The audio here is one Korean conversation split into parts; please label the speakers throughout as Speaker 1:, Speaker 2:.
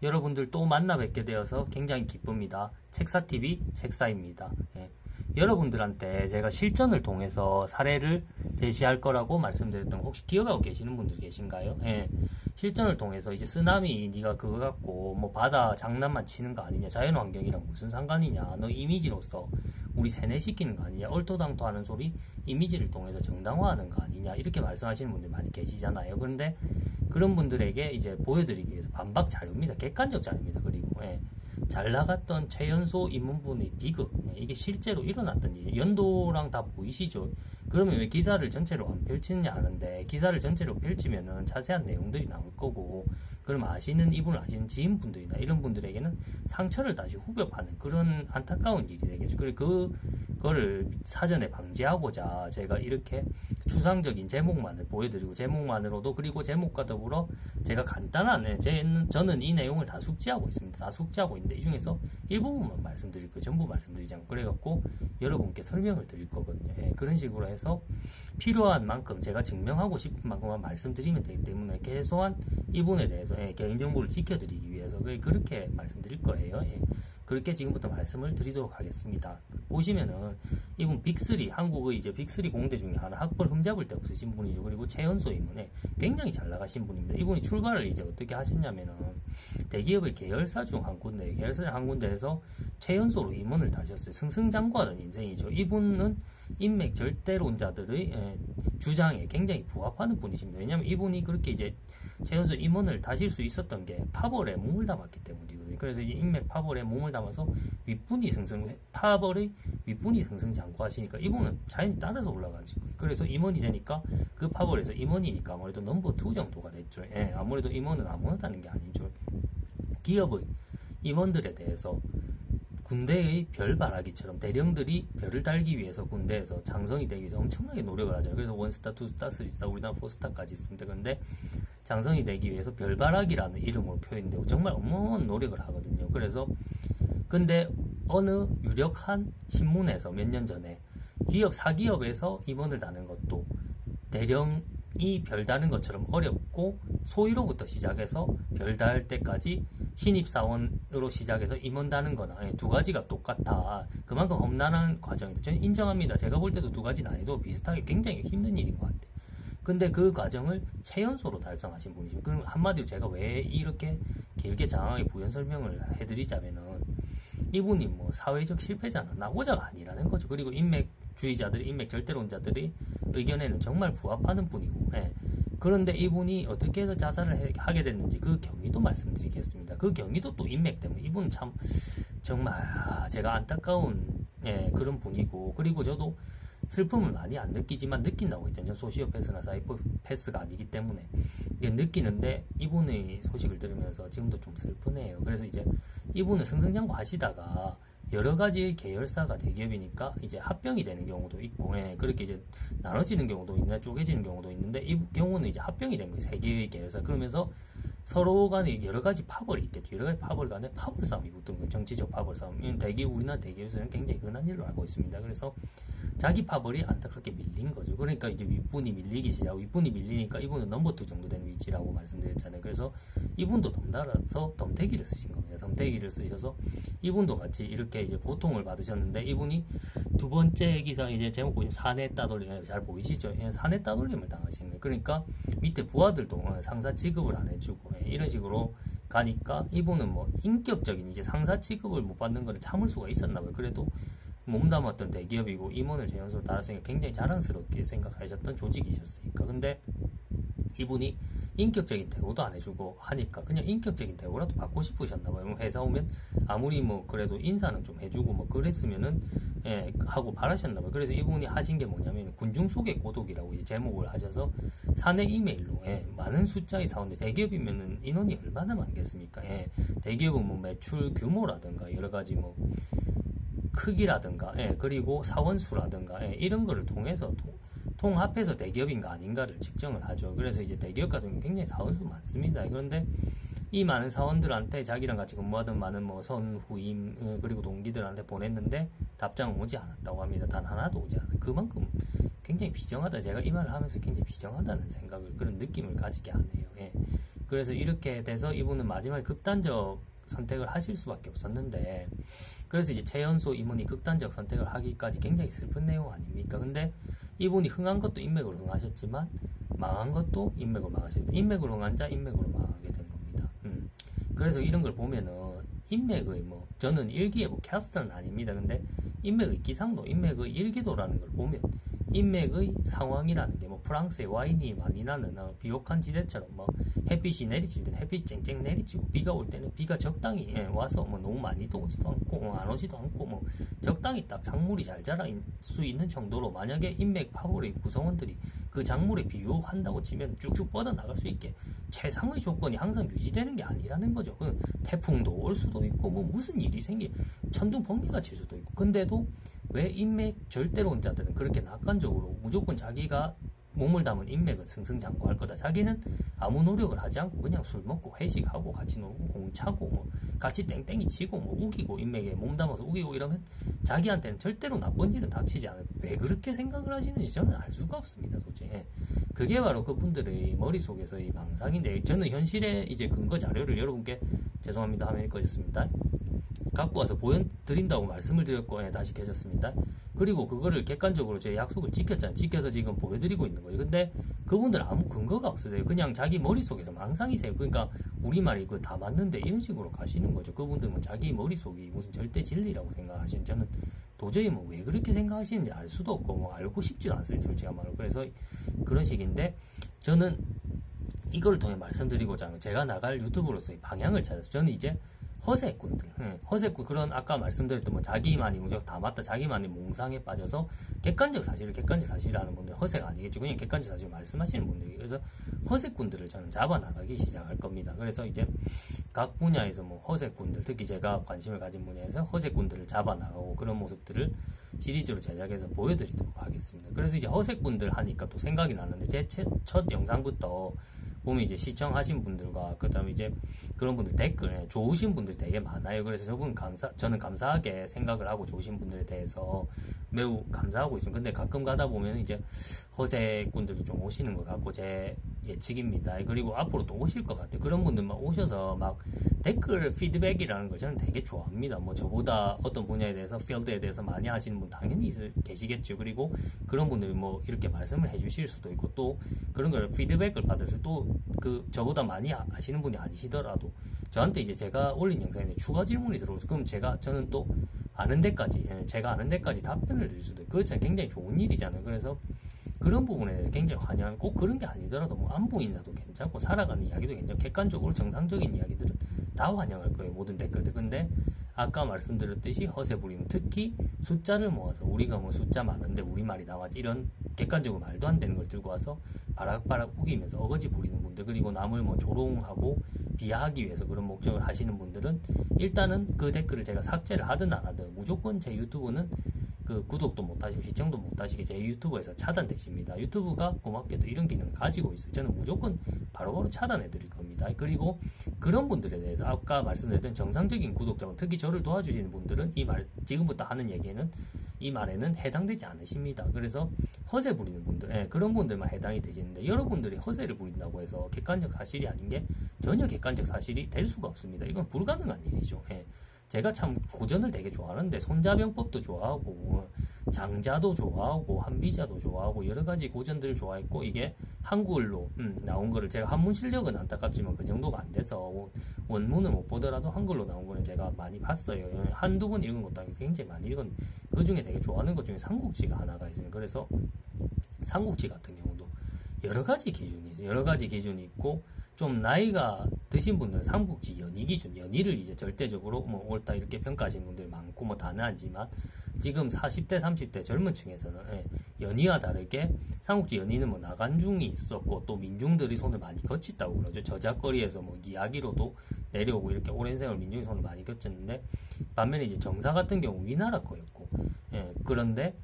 Speaker 1: 여러분들 또 만나 뵙게 되어서 굉장히 기쁩니다. 책사TV 책사입니다. 예. 여러분들한테 제가 실전을 통해서 사례를 제시할 거라고 말씀드렸던 거 혹시 기억하고 계시는 분들 계신가요? 예. 실전을 통해서 이제 쓰나미 네가 그거 갖고 뭐 바다 장난만 치는 거 아니냐, 자연환경이랑 무슨 상관이냐, 너 이미지로서 우리 세뇌시키는 거 아니냐, 얼토당토하는 소리 이미지를 통해서 정당화하는 거 아니냐, 이렇게 말씀하시는 분들 많이 계시잖아요. 그런데 그런 분들에게 이제 보여드리기 위해서 반박 자료입니다. 객관적 자료입니다. 그리고 잘 나갔던 최연소 임원분의 비극, 이게 실제로 일어났던 일, 연도랑 다 보이시죠? 그러면 왜 기사를 전체로 안 펼치느냐 하는데, 기사를 전체로 펼치면은 자세한 내용들이 나올 거고, 그럼 이분을 아시는 지인분들이나 이런 분들에게는 상처를 다시 후벼파는 그런 안타까운 일이 되겠죠. 그리고 그거를 사전에 방지하고자 제가 이렇게 추상적인 제목만을 보여드리고, 제목만으로도, 그리고 제목과 더불어 제가 간단한, 저는 이 내용을 다 숙지하고 있습니다. 다 숙지하고 있는데 이 중에서 일부분만 말씀드릴 거예요. 전부 말씀드리지 않고, 그래갖고 여러분께 설명을 드릴 거거든요. 그런 식으로 해서 필요한 만큼 제가 증명하고 싶은 만큼만 말씀드리면 되기 때문에, 최소한 이분에 대해서 개인정보를 지켜드리기 위해서 그렇게 말씀드릴 거예요. 그렇게 지금부터 말씀을 드리도록 하겠습니다. 보시면은 이분 빅3, 한국의 이제 빅3 공대 중에 하나, 학벌 흠잡을 데 없으신 분이죠. 그리고 최연소 임원에 굉장히 잘 나가신 분입니다. 이분이 출발을 이제 어떻게 하셨냐면은 대기업의 계열사 중 한 군데, 계열사 중 한 군데에서 최연소로 임원을 다셨어요. 승승장구하던 인생이죠. 이분은 인맥 절대론자들의 주장에 굉장히 부합하는 분이십니다. 왜냐하면 이분이 그렇게 이제 최연소 임원을 다실 수 있었던 게 파벌에 몸을 담았기 때문이거든요. 그래서 이제 인맥 파벌에 몸을 담아서 파벌의 윗분이 승승장구하시니까 이분은 자연히 따라서 올라가실 거예요. 그래서 임원이 되니까 그 파벌에서 임원이니까 아무래도 넘버 2 정도가 됐죠. 아무래도 임원은 아무나 하는 게 아니죠. 기업의 임원들에 대해서 군대의 별바라기처럼 대령들이 별을 달기 위해서 군대에서 장성이 되기 위해서 엄청나게 노력을 하잖아요. 그래서 원스타, 투스타, 쓰리스타, 우리나라 포스타까지 있습니다. 근데 장성이 되기 위해서 별바라기라는 이름으로 표현되고 정말 어마어마한 노력을 하거든요. 그래서 근데 어느 유력한 신문에서 몇 년 전에 사기업에서 임원을 다는 것도 대령이 별다는 것처럼 어렵고, 소위로부터 시작해서 별달 때까지 신입사원으로 시작해서 임원 다는 거나 두 가지가 똑같아. 그만큼 험난한 과정이다. 저는 인정합니다. 제가 볼 때도 두 가지 난이도 비슷하게 굉장히 힘든 일인 것 같아요. 근데 그 과정을 최연소로 달성하신 분이죠. 그럼 한마디로 제가 왜 이렇게 길게 장황하게 부연 설명을 해드리자면은, 이분이 뭐 사회적 실패자나 낙오자가 아니라는 거죠. 그리고 인맥주의자들이, 인맥 절대론자들이 의견에는 정말 부합하는 분이고, 그런데 이분이 어떻게 해서 자살을 하게 됐는지 그 경위도 말씀드리겠습니다. 그 경위도 또 인맥 때문에, 이분은 참 정말 제가 안타까운 그런 분이고, 그리고 저도 슬픔을 많이 안 느끼지만 느낀다고 했잖아요. 소시오패스나 사이코패스가 아니기 때문에 느끼는데, 이분의 소식을 들으면서 지금도 좀 슬프네요. 그래서 이제 이분은 승승장구 하시다가 여러 가지 계열사가 대기업이니까 이제 합병이 되는 경우도 있고, 그렇게 이제 나눠지는 경우도 있나, 쪼개지는 경우도 있는데, 이 경우는 이제 합병이 된 거예요. 세 개의 계열사. 그러면서 서로 간에 여러 가지 파벌이 있겠죠. 여러 가지 파벌 간에 파벌 싸움이 붙은 거예요. 정치적 파벌 싸움. 우리나라 대기업에서는 굉장히 흔한 일로 알고 있습니다. 그래서 자기 파벌이 안타깝게 밀린 거죠. 그러니까 이제 윗분이 밀리기 시작하고, 윗분이 밀리니까 이분은 넘버 2 정도 되는 위치라고 말씀드렸잖아요. 그래서 이분도 덤달아서 덤태기를 쓰신 겁니다. 덤태기를 쓰셔서 이분도 같이 이렇게 이제 고통을 받으셨는데, 이분이 두 번째 기사 이제 제목 보시면 사내 따돌림, 잘 보이시죠? 사내 따돌림을 당하신 거예요. 그러니까 밑에 부하들도 상사 취급을 안 해주고 이런 식으로 가니까, 이분은 뭐 인격적인 이제 상사 취급을 못 받는 거를 참을 수가 있었나 봐요. 그래도 몸담았던 대기업이고 임원을 최연소로 달았으니까 굉장히 자랑스럽게 생각하셨던 조직이셨으니까. 근데 이분이 인격적인 대우도 안 해주고 하니까 그냥 인격적인 대우라도 받고 싶으셨나 봐요. 회사 오면 아무리 뭐 그래도 인사는 좀 해주고 뭐 그랬으면은 하고 바라셨나 봐요. 그래서 이분이 하신 게 뭐냐면 군중 속의 고독이라고 이제 제목을 하셔서 사내 이메일로 많은 숫자의 사원들, 대기업이면은 인원이 얼마나 많겠습니까? 대기업은 뭐 매출 규모라든가 여러 가지 뭐 크기라든가 그리고 사원수라든가 이런 거를 통해서 통합해서 대기업인가 아닌가를 측정을 하죠. 그래서 이제 대기업 같은 경우는 굉장히 사원수 많습니다. 그런데 이 많은 사원들한테 자기랑 같이 근무하던 많은 뭐 선후임 그리고 동기들한테 보냈는데 답장은 오지 않았다고 합니다. 단 하나도 오지 않아요. 그만큼 굉장히 비정하다. 제가 이 말을 하면서 굉장히 비정하다는 생각을, 그런 느낌을 가지게 하네요. 그래서 이렇게 돼서 이분은 마지막에 극단적 선택을 하실 수밖에 없었는데, 그래서 이제 최연소 임원이 극단적 선택을 하기까지 굉장히 슬픈 내용 아닙니까? 근데 이분이 흥한 것도 인맥으로 흥하셨지만 망한 것도 인맥으로 망하셨다. 인맥으로 흥한 자 인맥으로 망하게 된 겁니다. 그래서 이런 걸 보면은 인맥의 뭐 저는 일기예보 캐스터는 아닙니다. 근데 인맥의 기상도, 인맥의 일기도라는 걸 보면 인맥의 상황이라는 게 뭐 프랑스의 와인이 많이 나는 비옥한 지대처럼 뭐 햇빛이 내리칠 때는 햇빛이 쨍쨍 내리치고 비가 올 때는 비가 적당히 와서 뭐 너무 많이도 오지도 않고 안 오지도 않고 뭐 적당히 딱 작물이 잘 자랄 수 있는 정도로, 만약에 인맥 파벌의 구성원들이 그 작물에 비유한다고 치면 쭉쭉 뻗어나갈 수 있게 최상의 조건이 항상 유지되는 게 아니라는 거죠. 태풍도 올 수도 있고 뭐 무슨 일이 천둥 번개가 칠 수도 있고. 근데도 왜 인맥 절대론자들은 그렇게 낙관적으로 무조건 자기가 몸을 담은 인맥은 승승장구할 거다. 자기는 아무 노력을 하지 않고 그냥 술 먹고 회식하고 같이 놀고 공 차고 뭐 같이 땡땡이 치고 뭐 우기고 인맥에 몸 담아서 우기고 이러면 자기한테는 절대로 나쁜 일은 닥치지 않을. 왜 그렇게 생각을 하시는지 저는 알 수가 없습니다. 솔직히. 그게 바로 그분들의 머릿속에서의 망상인데, 저는 현실의 이제 근거 자료를 여러분께 죄송합니다 화면이 꺼졌습니다. 갖고 와서 보여드린다고 말씀을 드렸고, 다시 켜졌습니다. 그리고 그거를 객관적으로 제 약속을 지켰잖아요. 지켜서 지금 보여드리고 있는 거예요. 근데 그분들은 아무 근거가 없으세요. 그냥 자기 머릿속에서 망상이세요. 그러니까 우리말이 그 다 맞는데 이런 식으로 가시는 거죠. 그분들은 자기 머릿속이 무슨 절대 진리라고 생각하시는, 저는 도저히 뭐 왜 그렇게 생각하시는지 알 수도 없고 뭐 알고 싶지도 않습니다. 솔직한 말로. 그래서 그런 식인데, 저는 이걸 통해 말씀드리고자 하는, 제가 나갈 유튜브로서의 방향을 찾아서 저는 이제 허세꾼들, 허세꾼, 그런 아까 말씀드렸던 뭐 자기만이 무조건 다 맞다, 자기만의 몽상에 빠져서 객관적 사실이라는 분들 허세가 아니겠죠. 그냥 객관적 사실 말씀하시는 분들이. 그래서 허세꾼들을 저는 잡아나가기 시작할 겁니다. 그래서 이제 각 분야에서 뭐 허세꾼들, 특히 제가 관심을 가진 분야에서 허세꾼들을 잡아나가고 그런 모습들을 시리즈로 제작해서 보여드리도록 하겠습니다. 그래서 이제 허세꾼들 하니까 또 생각이 나는데, 제 첫 영상부터 보면 이제 시청하신 분들과 그 다음에 이제 그런 분들 댓글에 좋으신 분들 되게 많아요. 그래서 저는 감사하게 생각을 하고 좋으신 분들에 대해서 매우 감사하고 있습니다. 근데 가끔 가다 보면 이제 허세꾼들이 좀 오시는 것 같고 제 예측입니다. 그리고 앞으로 또 오실 것 같아요. 그런 분들만 오셔서 막 댓글 피드백이라는 걸 저는 되게 좋아합니다. 뭐 저보다 어떤 분야에 대해서 필드에 대해서 많이 하시는 분 당연히 계시겠죠. 그리고 그런 분들이 뭐 이렇게 말씀을 해주실 수도 있고, 또 그런 걸 피드백을 받을 또 그 저보다 많이 아시는 분이 아니시더라도 저한테 이제 제가 올린 영상에 추가 질문이 들어오죠. 그럼 저는 또 제가 아는 데까지 답변을 드릴 수도 있고, 그렇잖아요. 굉장히 좋은 일이잖아요. 그래서 그런 부분에 대해서 굉장히 환영하고, 꼭 그런 게 아니더라도 뭐 안부 인사도 괜찮고 살아가는 이야기도 괜찮고 객관적으로 정상적인 이야기들은 다 환영할 거예요. 모든 댓글들. 근데 아까 말씀드렸듯이 허세 부리는, 특히 숫자를 모아서 우리가 뭐 숫자 많은데 우리말이 나왔지, 이런 객관적으로 말도 안 되는 걸 들고 와서 바락바락 우기면서 어거지 부리는 분들, 그리고 남을 뭐 조롱하고 비하하기 위해서 그런 목적을 하시는 분들은 일단은 그 댓글을 제가 삭제를 하든 안 하든 무조건 제 유튜브는 그 구독도 못하시고 시청도 못하시게 제 유튜브에서 차단되십니다. 유튜브가 고맙게도 이런 기능을 가지고 있어요. 저는 무조건 바로바로 차단해 드릴 겁니다. 그리고 그런 분들에 대해서 아까 말씀드렸던 정상적인 구독자분, 특히 저를 도와주시는 분들은 지금부터 하는 얘기에는 이 말에는 해당되지 않으십니다. 그래서 허세 부리는 분들, 그런 분들만 해당이 되시는데, 여러분들이 허세를 부린다고 해서 객관적 사실이 아닌 게 전혀 객관적 사실이 될 수가 없습니다. 이건 불가능한 일이죠. 제가 참 고전을 되게 좋아하는데 손자병법도 좋아하고 장자도 좋아하고 한비자도 좋아하고 여러 가지 고전들을 좋아했고, 이게 한글로 나온 거를 제가 한문 실력은 안타깝지만 그 정도가 안 돼서 원문을 못 보더라도 한글로 나온 거는 제가 많이 봤어요. 한두 번 읽은 것도 아니고 굉장히 많이 읽었는데, 그 중에 되게 좋아하는 것 중에 삼국지가 하나가 있어요. 그래서 삼국지 같은 경우도 여러 가지 기준이 있고, 좀 나이가 드신 분들은 삼국지 연희 기준, 연희를 이제 절대적으로 뭐 옳다 이렇게 평가하시는 분들이 많고, 뭐 다는 아니지만 지금 40대 30대 젊은 층에서는 연희와 다르게 삼국지 연희는 뭐 나간중이 있었고 또 민중들이 손을 많이 거쳤다고 그러죠. 저작거리에서 뭐 이야기로도 내려오고 이렇게 오랜 세월 민중이 손을 많이 거쳤는데, 반면에 이제 정사 같은 경우 위나라 거였고, 그런데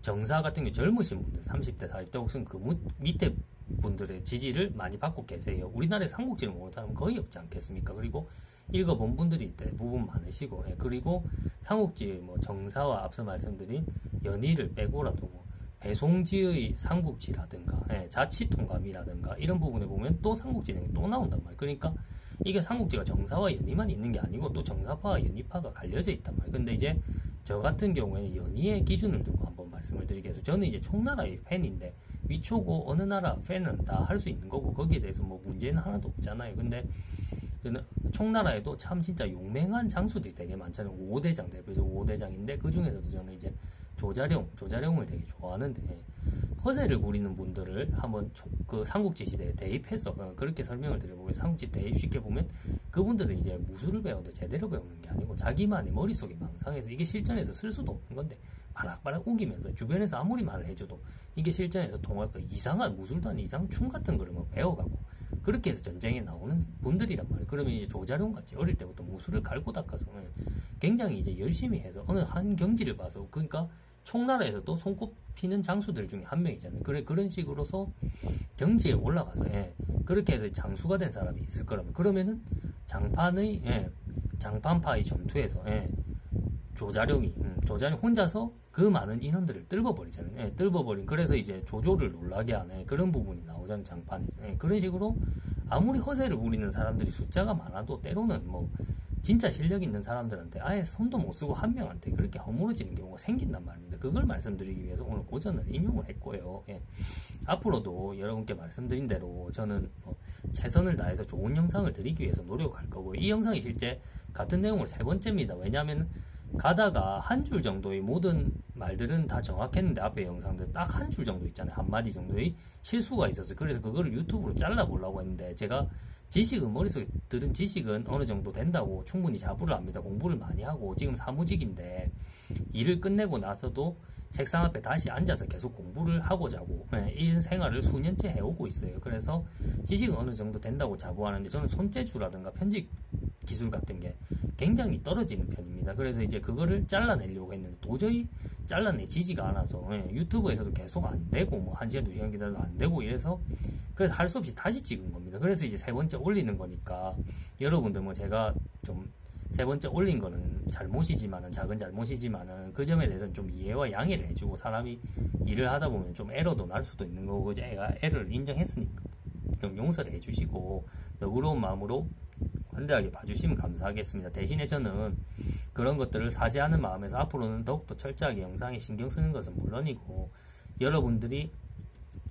Speaker 1: 정사 같은 경우 젊으신 분들 30대 40대 혹은 그 밑에 분들의 지지를 많이 받고 계세요. 우리나라에 삼국지를 모르는 사람은 거의 없지 않겠습니까? 그리고 읽어본 분들이 대부분 많으시고, 그리고 삼국지 뭐 정사와 앞서 말씀드린 연희를 빼고라도 뭐 배송지의 삼국지라든가 자치통감이라든가 이런 부분에 보면 또 삼국지 내용이 또 나온단 말이에요. 그러니까 이게 삼국지가 정사와 연의만 있는 게 아니고 또 정사파와 연의파가 갈려져 있단 말이에요. 근데 이제 저 같은 경우에는 연의의 기준을 두고 한번 말씀을 드리겠습니다. 저는 이제 총나라의 팬인데 위초고 어느 나라 팬은 다 할 수 있는 거고 거기에 대해서 뭐 문제는 하나도 없잖아요. 근데 저는 총나라에도 참 진짜 용맹한 장수들이 되게 많잖아요. 5대장 대표적으로 5대장인데 그 중에서도 저는 이제 조자룡을 되게 좋아하는데 허세를 부리는 분들을 한번 그 삼국지 시대에 대입해서 그렇게 설명을 드려보겠습니다. 삼국지 대입 쉽게 보면 그분들은 이제 무술을 배워도 제대로 배우는 게 아니고 자기만의 머릿속에 망상해서 이게 실전에서 쓸 수도 없는 건데 바락바락 우기면서 주변에서 아무리 말을 해줘도 이게 실전에서 통할 거 이상한 무술도 아닌 이상한 춤 같은 거를 뭐 배워가고 그렇게 해서 전쟁에 나오는 분들이란 말이에요. 그러면 이제 조자룡 같이 어릴 때부터 무술을 갈고 닦아서 굉장히 이제 열심히 해서 어느 한 경지를 봐서 그러니까 총나라에서도 손꼽히는 장수들 중에 한 명이잖아요. 그런 식으로서 경지에 올라가서 그렇게 해서 장수가 된 사람이 있을 거라면 그러면은 장판파의 전투에서 조자룡 혼자서 그 많은 인원들을 뜰어버리잖아요. 뜰어버린 그래서 이제 조조를 놀라게 하는 그런 부분이 나오잖아요. 장판에서 그런 식으로 아무리 허세를 부리는 사람들이 숫자가 많아도 때로는 뭐 진짜 실력 있는 사람들한테 아예 손도 못 쓰고 한 명한테 그렇게 허물어지는 경우가 생긴단 말입니다. 그걸 말씀드리기 위해서 오늘 고전을 인용을 했고요. 앞으로도 여러분께 말씀드린 대로 저는 최선을 다해서 좋은 영상을 드리기 위해서 노력할 거고 이 영상이 실제 같은 내용을 세 번째입니다. 왜냐하면 가다가 한 줄 정도의 모든 말들은 다 정확했는데 앞에 영상들 딱 한 줄 정도 있잖아요. 한마디 정도의 실수가 있었어요. 그래서 그거를 유튜브로 잘라보려고 했는데 제가 머릿속에 들은 지식은 어느 정도 된다고 충분히 자부를 합니다. 공부를 많이 하고 지금 사무직인데 일을 끝내고 나서도 책상 앞에 다시 앉아서 계속 공부를 하고자 하고 이 생활을 수년째 해오고 있어요. 그래서 지식은 어느 정도 된다고 자부하는데 저는 손재주라든가 편집 기술 같은 게 굉장히 떨어지는 편입니다. 그래서 이제 그거를 잘라내려고 했는데 도저히 잘라내지지가 않아서 유튜브에서도 계속 안 되고 뭐 1시간 2시간 기다려도 안 되고 이래서 그래서 할 수 없이 다시 찍은 겁니다. 그래서 이제 세 번째 올리는 거니까 여러분들 뭐 제가 좀 세 번째 올린 거는 잘못이지만은 작은 잘못이지만은 그 점에 대해서는 좀 이해와 양해를 해주고 사람이 일을 하다 보면 좀 에러도 날 수도 있는 거고 제가 에러를 인정했으니까 좀 용서를 해주시고 너그러운 마음으로 관대하게 봐주시면 감사하겠습니다. 대신에 저는 그런 것들을 사죄하는 마음에서 앞으로는 더욱더 철저하게 영상에 신경 쓰는 것은 물론이고 여러분들이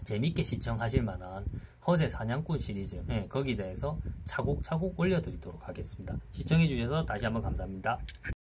Speaker 1: 재밌게 시청하실 만한 허세 사냥꾼 시리즈 거기에 대해서 차곡차곡 올려드리도록 하겠습니다. 시청해주셔서 다시 한번 감사합니다.